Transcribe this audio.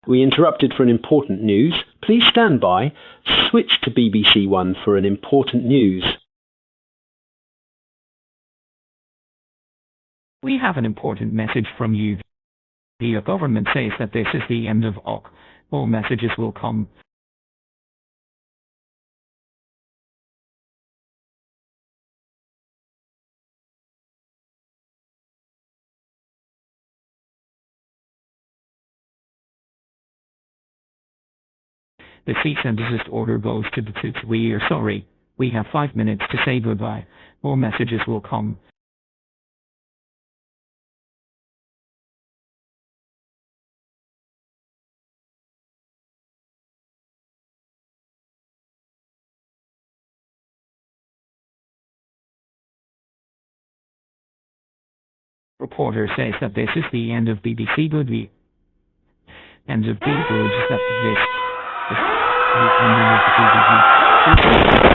We interrupted for an important news. Please stand by. Switch to BBC One for an important news. We have an important message from you. The government says that this is the end of OK. More messages will come. The cease and desist order goes to the toots. We are sorry. We have 5 minutes to say goodbye. More messages will come. Reporter says that this is the end of BBC Goodbye. End of BBC Goodbye. That this. The end of BBC Goodbye.